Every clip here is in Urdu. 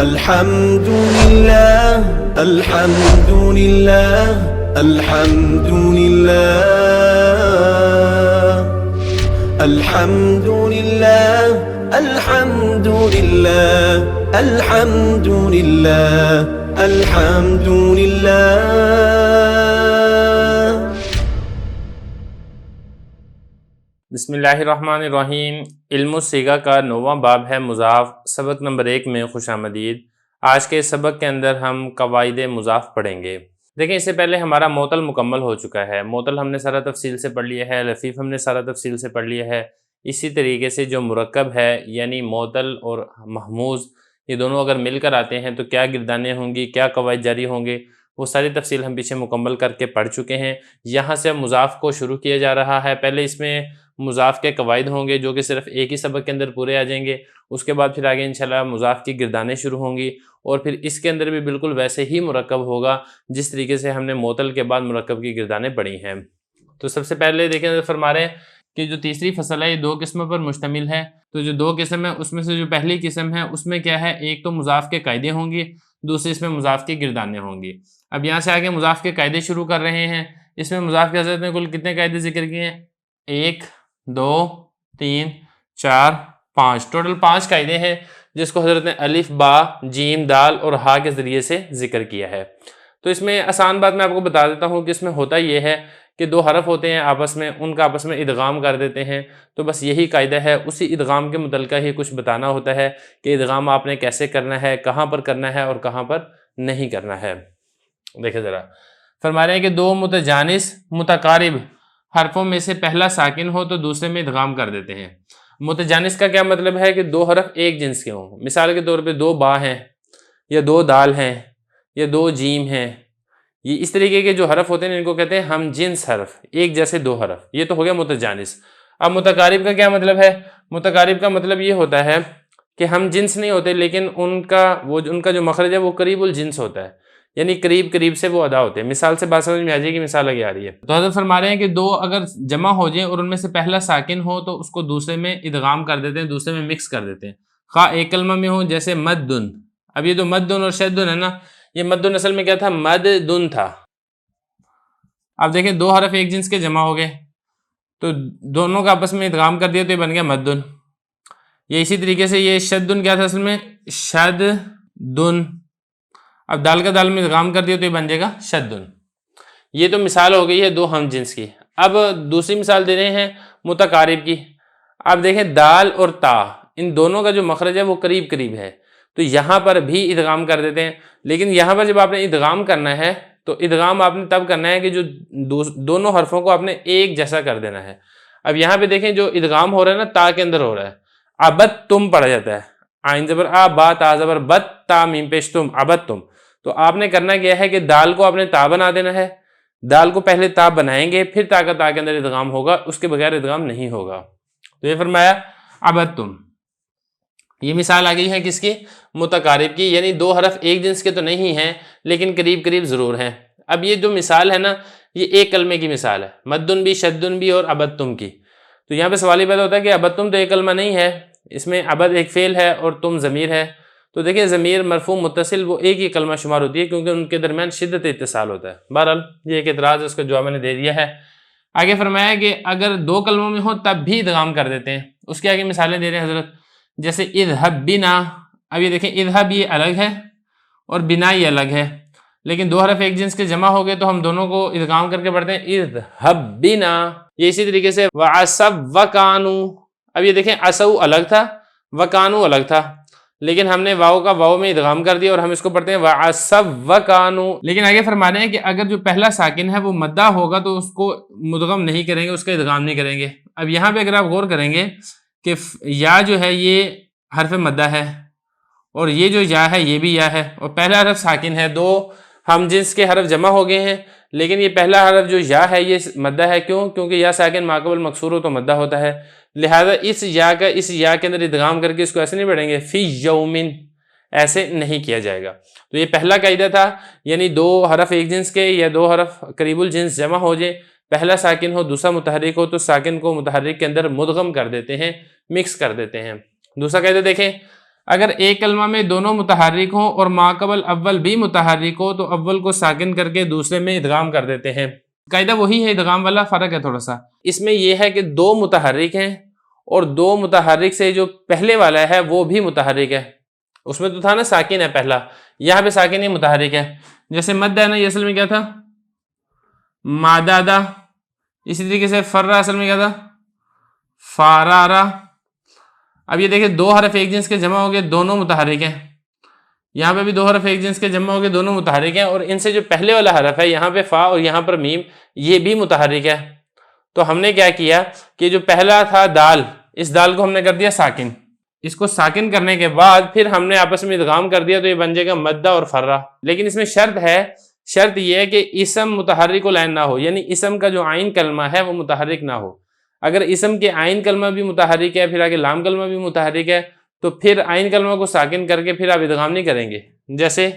الحمد لله الحمد لله الحمد لله الحمد لله الحمد لله الحمد لله الحمد لله. بسم اللہ الرحمن الرحیم. علم الصیغہ کا 9واں باب ہے مضاف. سبق نمبر 1 میں خوش آمدید. آج کے سبق کے اندر ہم قواعد مضاف پڑھیں گے. دیکھیں اس سے پہلے ہمارا معطل مکمل ہو چکا ہے. معطل ہم نے سارا تفصیل سے پڑھ لیا ہے, لفیف ہم نے سارا تفصیل سے پڑھ لیا ہے. اسی طریقے سے جو مرکب ہے یعنی معطل اور محموز یہ دونوں اگر مل کر آتے ہیں تو کیا گردانیں ہوں گی, کیا قواعد جاری ہوں گے, وہ ساری تفصیل ہم پیچھے مکمل کر کے پڑھ چکے ہیں. یہاں سے مضاف کو شروع کیا جا رہا ہے. پہلے اس میں مضاف کے قواعد ہوں گے جو کہ صرف ایک ہی سبق کے اندر پورے آ جائیں گے. اس کے بعد پھر آگے انشاءاللہ مضاف کی گردانیں شروع ہوں گی, اور پھر اس کے اندر بھی بالکل ویسے ہی مرکب ہوگا جس طریقے سے ہم نے معطل کے بعد مرکب کی گردانیں پڑھی ہیں. تو سب سے پہلے دیکھیں فرما رہے ہیں کہ جو تیسری فصل ہے یہ 2 قسموں پر مشتمل ہے. تو جو 2 قسم ہے اس میں سے جو پہلی قسم ہے اس میں کیا ہے, ایک تو مضاف کے قاعدے ہوں گی, دوسری اس میں مضاف کی گردانیں ہوں گی. اب یہاں سے آگے مضاف کے قاعدے شروع کر رہے ہیں. اس میں مضاف کے حضرت نے کل کتنے قاعدے ذکر کیے ہیں؟ 1 2 3 4 5, ٹوٹل 5 قاعدے ہیں جس کو حضرت نے الف با جیم دال اور ہا کے ذریعے سے ذکر کیا ہے. تو اس میں آسان بات میں آپ کو بتا دیتا ہوں کہ اس میں ہوتا یہ ہے کہ 2 حرف ہوتے ہیں آپس میں, ان کا آپس میں ادغام کر دیتے ہیں. تو بس یہی قاعدہ ہے, اسی ادغام کے متعلقہ ہی کچھ بتانا ہوتا ہے کہ ادغام آپ نے کیسے کرنا ہے, کہاں پر کرنا ہے اور کہاں پر نہیں کرنا ہے. دیکھیں ذرا فرما رہے ہیں کہ 2 متجانس متقارب حرفوں میں سے پہلا ساکن ہو تو دوسرے میں ادغام کر دیتے ہیں. متجانس کا کیا مطلب ہے کہ 2 حرف ایک جنس کے ہوں. مثال کے طور پہ 2 با ہیں یا 2 دال ہیں یا 2 جیم ہیں. یہ اس طریقے کے جو حرف ہوتے ہیں ان کو کہتے ہیں ہم جنس حرف, ایک جیسے 2 حرف. یہ تو ہو گیا متجانس. اب متقارب کا کیا مطلب ہے؟ متقارب کا مطلب یہ ہوتا ہے کہ ہم جنس نہیں ہوتے لیکن ان کا جو مخرج ہے وہ قریب الجنس ہوتا ہے, یعنی قریب قریب سے وہ ادا ہوتے ہیں. مثال سے بات سمجھ میں آ جائے گی, مثال آگے آ رہی ہے. تو حضرت فرما رہے ہیں کہ 2 اگر جمع ہو جائیں اور ان میں سے پہلا ساکن ہو تو اس کو دوسرے میں ادغام کر دیتے ہیں, دوسرے میں مکس کر دیتے ہیں. خواہ ایک کلمہ میں ہوں جیسے مدن. اب یہ جو مدن اور شدن ہے نا, یہ مدن اصل میں کیا تھا؟ مدن تھا. اب دیکھیں 2 حرف ایک جنس کے جمع ہو گئے تو دونوں کا آپس میں ادغام کر دیا تو یہ بن گیا مدن. یہ اسی طریقے سے یہ شدن کیا تھا اصل میں؟ شدن. اب دال کا دال میں ادغام کر دیا تو یہ بن جائے گا شدن. یہ تو مثال ہو گئی ہے 2 ہم جنس کی. اب دوسری مثال دے رہے ہیں متقارب کی. اب دیکھیں دال اور تا, ان دونوں کا جو مخرج ہے وہ قریب قریب ہے, تو یہاں پر بھی ادغام کر دیتے ہیں. لیکن یہاں پر جب آپ نے ادغام کرنا ہے تو ادغام آپ نے تب کرنا ہے کہ جو دونوں حرفوں کو آپ نے ایک جیسا کر دینا ہے. اب یہاں پہ دیکھیں جو ادغام ہو رہا ہے نا تا کے اندر ہو رہا ہے. ابت تم پڑھا جاتا ہے, عین زبر آ با تا زبر بت تا میم پیش تم, ابت تم. تو آپ نے کرنا کیا ہے کہ دال کو آپ نے تا بنا دینا ہے. دال کو پہلے تا بنائیں گے پھر تا کا تا کے اندر ادغام ہوگا, اس کے بغیر ادغام نہیں ہوگا. تو یہ فرمایا ابت تم. یہ مثال آ گئی ہے کس کی؟ متقارب کی, یعنی 2 حرف ایک جنس کے تو نہیں ہیں لیکن قریب قریب ضرور ہیں. اب یہ جو مثال ہے نا یہ ایک کلمے کی مثال ہے, مدن بھی شدن بھی اور ابتم کی. تو یہاں پہ سوال ہی پیدا ہوتا ہے کہ ابتم تو ایک کلمہ نہیں ہے, اس میں ابد ایک فعل ہے اور تم ضمیر ہے. تو دیکھیں ضمیر مرفوع متصل وہ ایک ہی کلمہ شمار ہوتی ہے کیونکہ ان کے درمیان شدت اتصال ہوتا ہے. بہرحال یہ ایک اعتراض ہے, اس کا جواب میں نے دے دیا ہے. آگے فرمایا کہ اگر 2 کلموں میں ہو تب بھی ادغام کر دیتے ہیں. اس کے آگے مثالیں دے رہے ہیں حضرت, جیسے اذهب بنا. اب یہ دیکھیں اذهب یہ الگ ہے اور بنا یہ الگ ہے, لیکن 2 حرف ایک جنس کے جمع ہو گئے تو ہم دونوں کو ادغام کر کے پڑھتے ہیں اذهب بنا. یہ اسی طریقے سے وعصب وکانو. اب یہ دیکھیں عصو الگ تھا وکانو الگ تھا, لیکن ہم نے واو کا واو میں ادغام کر دیا اور ہم اس کو پڑھتے ہیں وعصب وکانو. لیکن آگے فرما رہے ہیں کہ اگر جو پہلا ساکن ہے وہ مدہ ہوگا تو اس کو مدغم نہیں کریں گے, اس کا ادغام نہیں کریں گے. اب یہاں پہ اگر آپ غور کریں گے کہ یا جو ہے یہ حرف مدہ ہے اور یہ جو یا ہے یہ بھی یا ہے, اور پہلا حرف ساکن ہے. 2 ہم جنس کے حرف جمع ہو گئے ہیں لیکن یہ پہلا حرف جو یا ہے یہ مدہ ہے. کیوں؟ کیونکہ یا ساکن ماقبل مکسور ہو تو مدہ ہوتا ہے. لہذا اس یا کے اندر ادغام کر کے اس کو ایسے نہیں پڑھیں گے فی یومن, ایسے نہیں کیا جائے گا. تو یہ پہلا قاعدہ تھا, یعنی 2 حرف ایک جنس کے یا 2 حرف قریب الجنس جمع ہو جائے, پہلا ساکن ہو دوسرا متحرک ہو تو ساکن کو متحرک کے اندر مدغم کر دیتے ہیں, مکس کر دیتے ہیں. دوسرا قاعدہ دیکھیں, اگر ایک کلمہ میں دونوں متحرک ہوں اور ما قبل اول بھی متحرک ہو تو اول کو ساکن کر کے دوسرے میں ادغام کر دیتے ہیں۔ قاعدہ وہی ہے، ادغام والا، فرق ہے تھوڑا سا۔ اس میں یہ ہے کہ دو متحرک ہیں اور دو متحرک سے جو پہلے والا ہے وہ بھی متحرک ہے۔ اس میں تو تھا نا ساکن ہے پہلا، یہاں پہ ساکن ہی متحرک ہے۔ جیسے مد ہے نا، یہ اصل میں کیا تھا؟ مادادا۔ اسی طریقے سے فرا اصل میں کیا تھا؟ فارارا۔ اب یہ دیکھیں دو حرف ایک جنس کے جمع ہو گئے، دونوں متحرک ہیں۔ یہاں پہ بھی دو حرف ایک جنس کے جمع ہو گئے، دونوں متحرک ہیں، اور ان سے جو پہلے والا حرف ہے یہاں پہ فا اور یہاں پر میم، یہ بھی متحرک ہے۔ تو ہم نے کیا کیا کہ جو پہلا تھا دال، اس دال کو ہم نے کر دیا ساکن۔ اس کو ساکن کرنے کے بعد پھر ہم نے آپس میں ادغام کر دیا تو یہ بن جائے گا مدہ اور فرا۔ لیکن اس میں شرط ہے، شرط یہ ہے کہ اسم متحرک العین نہ ہو، یعنی اسم کا جو عین کلمہ ہے وہ متحرک نہ ہو۔ اگر اسم کے عین کلمہ بھی متحرک ہے، پھر آگے لام کلمہ بھی متحرک ہے، تو پھر عین کلمہ کو ساکن کر کے پھر آپ ادغام نہیں کریں گے۔ جیسے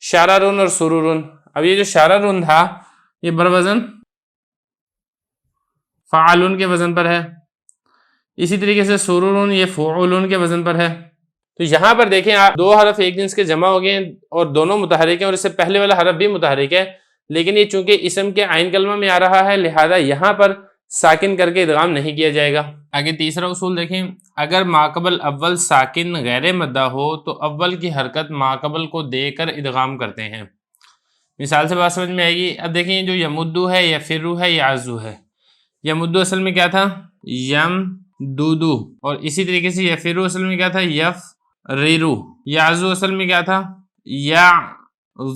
شارارون اور سرورون۔ اب یہ جو شارارون تھا یہ بروزن فعالون کے وزن پر ہے، اسی طریقے سے سرورون یہ فعولون کے وزن پر ہے۔ تو یہاں پر دیکھیں آپ، دو حرف ایک جنس کے جمع ہو گئے اور دونوں متحرک ہیں، اور اس سے پہلے والا حرف بھی متحرک ہے، لیکن یہ چونکہ اسم کے عین کلمہ میں آ رہا ہے لہذا یہاں پر ساکن کر کے ادغام نہیں کیا جائے گا۔ آگے تیسرا اصول دیکھیں، اگر ماقبل اول ساکن غیر مدہ ہو تو اول کی حرکت ماقبل کو دے کر ادغام کرتے ہیں۔ مثال سے بات سمجھ میں آئے گی۔ اب دیکھیں جو یمدو ہے، یفرو ہے، یعزو ہے۔ یمدو اصل میں کیا تھا؟ یم دودو، اور اسی طریقے سے یفرو اصل میں کیا تھا؟ یف ریرو۔ یعزو اصل میں کیا تھا؟ یا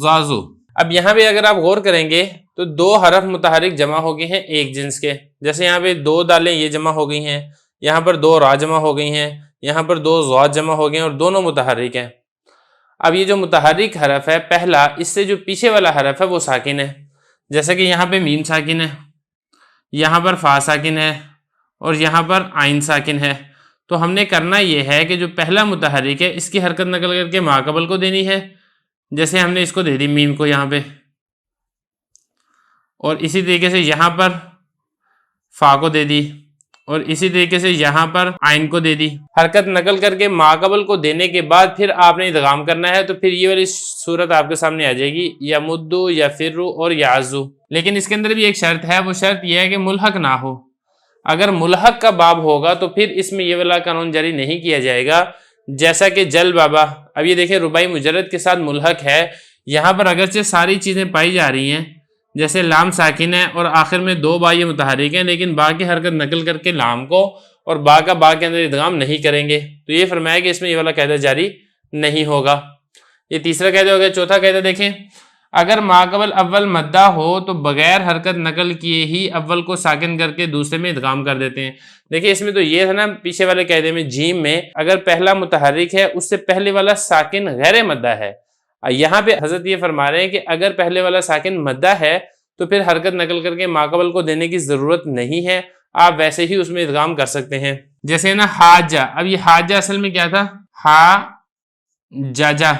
زازو۔ اب یہاں پہ اگر آپ غور کریں گے تو دو حرف متحرک جمع ہو گئے ہیں ایک جنس کے، جیسے یہاں پہ دو دالیں یہ جمع ہو گئی ہیں، یہاں پر دو را جمع ہو گئی ہیں، یہاں پر دو ضاد جمع ہو گئے ہیں، اور دونوں متحرک ہیں۔ اب یہ جو متحرک حرف ہے پہلا، اس سے جو پیچھے والا حرف ہے وہ ساکن ہے، جیسے کہ یہاں پہ میم ساکن ہے، یہاں پر فا ساکن ہے، اور یہاں پر عین ساکن ہے۔ تو ہم نے کرنا یہ ہے کہ جو پہلا متحرک ہے اس کی حرکت نقل کر کے ماقبل کو دینی ہے، جیسے ہم نے اس کو دے دی میم کو یہاں پہ، اور اسی طریقے سے یہاں پر فا کو دے دی، اور اسی طریقے سے یہاں پر عین کو دے دی۔ حرکت نقل کر کے ماقبل کو دینے کے بعد پھر آپ نے ادغام کرنا ہے، تو پھر یہ والی صورت آپ کے سامنے آ جائے گی، یمدو، یفرو اور یعزو۔ لیکن اس کے اندر بھی ایک شرط ہے، وہ شرط یہ ہے کہ ملحق نہ ہو۔ اگر ملحق کا باب ہوگا تو پھر اس میں یہ والا قانون جاری نہیں کیا جائے گا، جیسا کہ جل بابا۔ اب یہ دیکھیں رباعی مجرد کے ساتھ ملحق ہے، یہاں پر اگرچہ ساری چیزیں پائی جا رہی ہیں، جیسے لام ساکن ہے اور آخر میں دو با یہ متحرک ہیں، لیکن با کی حرکت نقل کر کے لام کو اور با کا با کے اندر ادغام نہیں کریں گے، تو یہ فرمایا کہ اس میں یہ والا قاعدہ جاری نہیں ہوگا۔ یہ تیسرا قاعدہ ہو گیا۔ چوتھا قاعدہ دیکھیں، اگر ماقبل اول مدہ ہو تو بغیر حرکت نقل کیے ہی اول کو ساکن کر کے دوسرے میں ادغام کر دیتے ہیں۔ دیکھیں اس میں تو یہ تھا نا پیچھے والے قاعدے میں جیم میں، اگر پہلا متحرک ہے اس سے پہلے والا ساکن غیر مدہ ہے، یہاں پہ حضرت یہ فرما رہے ہیں کہ اگر پہلے والا ساکن مدہ ہے تو پھر حرکت نقل کر کے ماقبل کو دینے کی ضرورت نہیں ہے، آپ ویسے ہی اس میں ادغام کر سکتے ہیں۔ جیسے نا حاجہ، اب یہ حاجہ اصل میں کیا تھا؟ ہا جاجا۔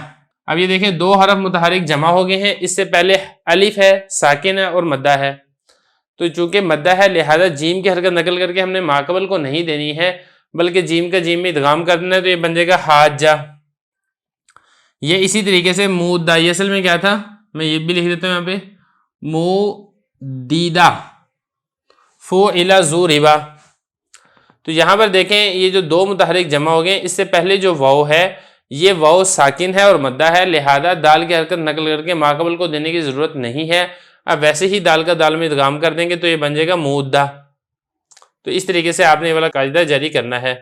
اب یہ دیکھیں دو حرف متحرک جمع ہو گئے ہیں، اس سے پہلے الف ہے، ساکن ہے اور مدہ ہے، تو چونکہ مدہ ہے لہذا جیم کی حرکت نقل کر کے ہم نے ماقبل کو نہیں دینی ہے بلکہ جیم کا جیم میں ادغام کرنا ہے، تو یہ بن جائے گا حاجہ۔ یہ اسی طریقے سے مودہ، یہ اصل میں کیا تھا؟ میں یہ بھی لکھ دیتا ہوں یہاں پہ، مودیدہ، فعل ذو ربا۔ تو یہاں پر دیکھیں یہ جو دو متحرک جمع ہو گئے، اس سے پہلے جو واو ہے یہ واو ساکن ہے اور مدہ ہے، لہذا دال کی حرکت نقل کر کے ماقبل کو دینے کی ضرورت نہیں ہے، اب ویسے ہی دال کا دال میں ادغام کر دیں گے تو یہ بن جائے گا مودہ۔ تو اس طریقے سے آپ نے یہ والا قاعدہ جاری کرنا ہے۔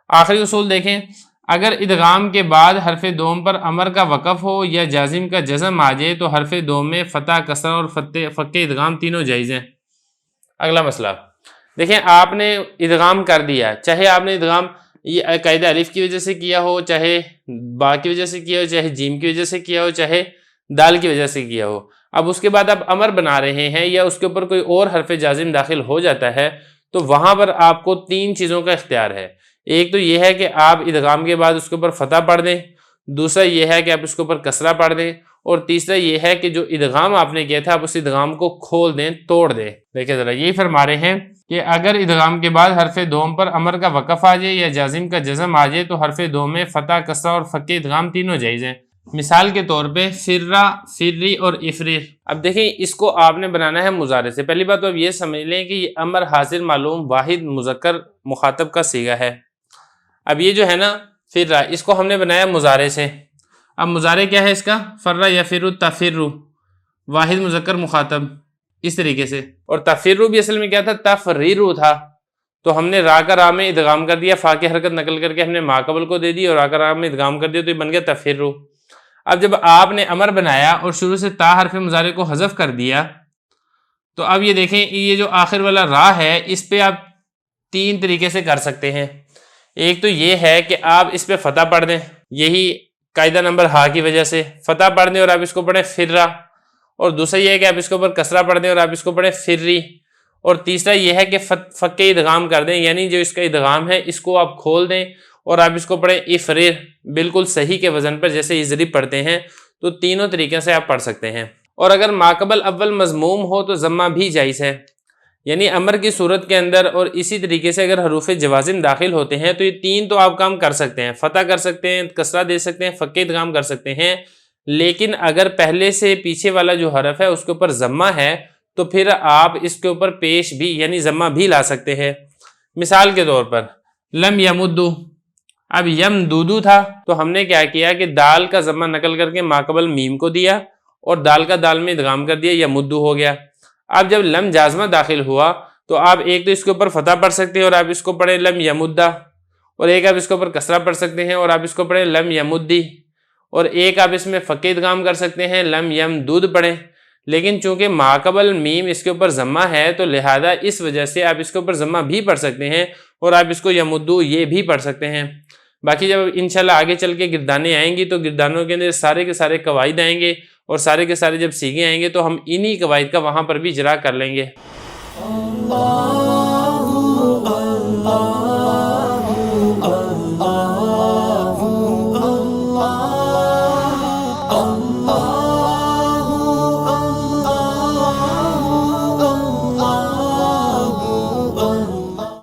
آخری اصول دیکھیں، اگر ادغام کے بعد حرف دوم پر امر کا وقف ہو یا جازم کا جزم آ جائے تو حرف دوم میں فتح، کسر اور فک ادغام تینوں جائز ہیں۔ اگلا مسئلہ دیکھیں، آپ نے ادغام کر دیا، چاہے آپ نے ادغام یہ قاعدہ الف کی وجہ سے کیا ہو، چاہے با کی وجہ سے کیا ہو، چاہے جیم کی وجہ سے کیا ہو، چاہے دال کی وجہ سے کیا ہو، اب اس کے بعد آپ امر بنا رہے ہیں یا اس کے اوپر کوئی اور حرف جازم داخل ہو جاتا ہے تو وہاں پر آپ کو تین چیزوں کا اختیار ہے۔ ایک تو یہ ہے کہ آپ ادغام کے بعد اس کے اوپر فتح پڑھ دیں، دوسرا یہ ہے کہ آپ اس کے اوپر کسرہ پڑھ دیں، اور تیسرا یہ ہے کہ جو ادغام آپ نے کیا تھا آپ اس ادغام کو کھول دیں، توڑ دیں۔ دیکھیں ذرا، یہی فرما رہے ہیں کہ اگر ادغام کے بعد حرف دوم پر امر کا وقف آ جائے یا جازم کا جزم آ جائے تو حرف دوم میں فتح، کسرہ اور فک ادغام تینوں جائز ہیں۔ مثال کے طور پہ فرا، فری اور افریر۔ اب دیکھیں اس کو آپ نے بنانا ہے مضارع سے۔ پہلی بات تو اب یہ سمجھ لیں کہ یہ امر حاضر معلوم واحد مذکر مخاطب کا صیغہ ہے۔ اب یہ جو ہے نا فرا، اس کو ہم نے بنایا مضارع سے۔ اب مضارع کیا ہے اس کا؟ فرا یفر تفر، واحد مذکر مخاطب، اس طریقے سے۔ اور تفر بھی اصل میں کیا تھا؟ تفریر تھا، تو ہم نے را کا را میں ادغام کر دیا، فا کی حرکت نقل کر کے ہم نے ما قبل کو دے دی اور را کا را میں ادغام کر دیا تو یہ بن گیا تفر۔ اب جب آپ نے امر بنایا اور شروع سے تا حرف مضارع کو حذف کر دیا تو اب یہ دیکھیں یہ جو آخر والا را ہے اس پہ آپ تین طریقے سے کر سکتے ہیں۔ ایک تو یہ ہے کہ آپ اس پہ فتح پڑھ دیں، یہی قاعدہ نمبر ہا کی وجہ سے فتح پڑھ دیں اور آپ اس کو پڑھیں فرا، اور دوسرا یہ ہے کہ آپ اس کے اوپر کسرہ پڑھ دیں اور آپ اس کو پڑھیں فری، اور تیسرا یہ ہے کہ فک ادغام کر دیں، یعنی جو اس کا ادغام ہے اس کو آپ کھول دیں اور آپ اس کو پڑھیں افریر، بالکل صحیح کے وزن پر جیسے یضرب پڑھتے ہیں۔ تو تینوں طریقے سے آپ پڑھ سکتے ہیں۔ اور اگر ماقبل اول مضموم ہو تو ضمہ بھی جائز ہے، یعنی امر کی صورت کے اندر، اور اسی طریقے سے اگر حروف جوازم داخل ہوتے ہیں تو یہ تین تو آپ کام کر سکتے ہیں، فتح کر سکتے ہیں، کسرہ دے سکتے ہیں، فک ادغام کر سکتے ہیں، لیکن اگر پہلے سے پیچھے والا جو حرف ہے اس کے اوپر ضمہ ہے تو پھر آپ اس کے اوپر پیش بھی یعنی ضمہ بھی لا سکتے ہیں۔ مثال کے طور پر لم یمدو، اب یم دودو تھا تو ہم نے کیا کیا کہ دال کا ضمہ نقل کر کے ماقبل میم کو دیا اور دال کا دال میں ادغام کر دیا، یمدو ہو گیا۔ اب جب لم جازمہ داخل ہوا تو آپ ایک تو اس کے اوپر فتح پڑھ سکتے ہیں اور آپ اس کو پڑھیں لم یمدہ، اور ایک آپ اس کے اوپر کسرہ پڑھ سکتے ہیں اور آپ اس کو پڑھیں لم یمدی، اور ایک آپ اس میں فک ادغام کر سکتے ہیں لم یم دودھ پڑھیں۔ لیکن چونکہ ماقبل میم اس کے اوپر ضمہ ہے تو لہذا اس وجہ سے آپ اس کے اوپر ضمہ بھی پڑھ سکتے ہیں اور آپ اس کو یمدو یہ بھی پڑھ سکتے ہیں۔ باقی جب انشاءاللہ آگے چل کے گردانے آئیں گی تو گردانوں کے اندر سارے کے سارے قواعد آئیں گے اور سارے کے سارے جب سیغے آئیں گے تو ہم انہی قواعد کا وہاں پر بھی اجرا کر لیں گے۔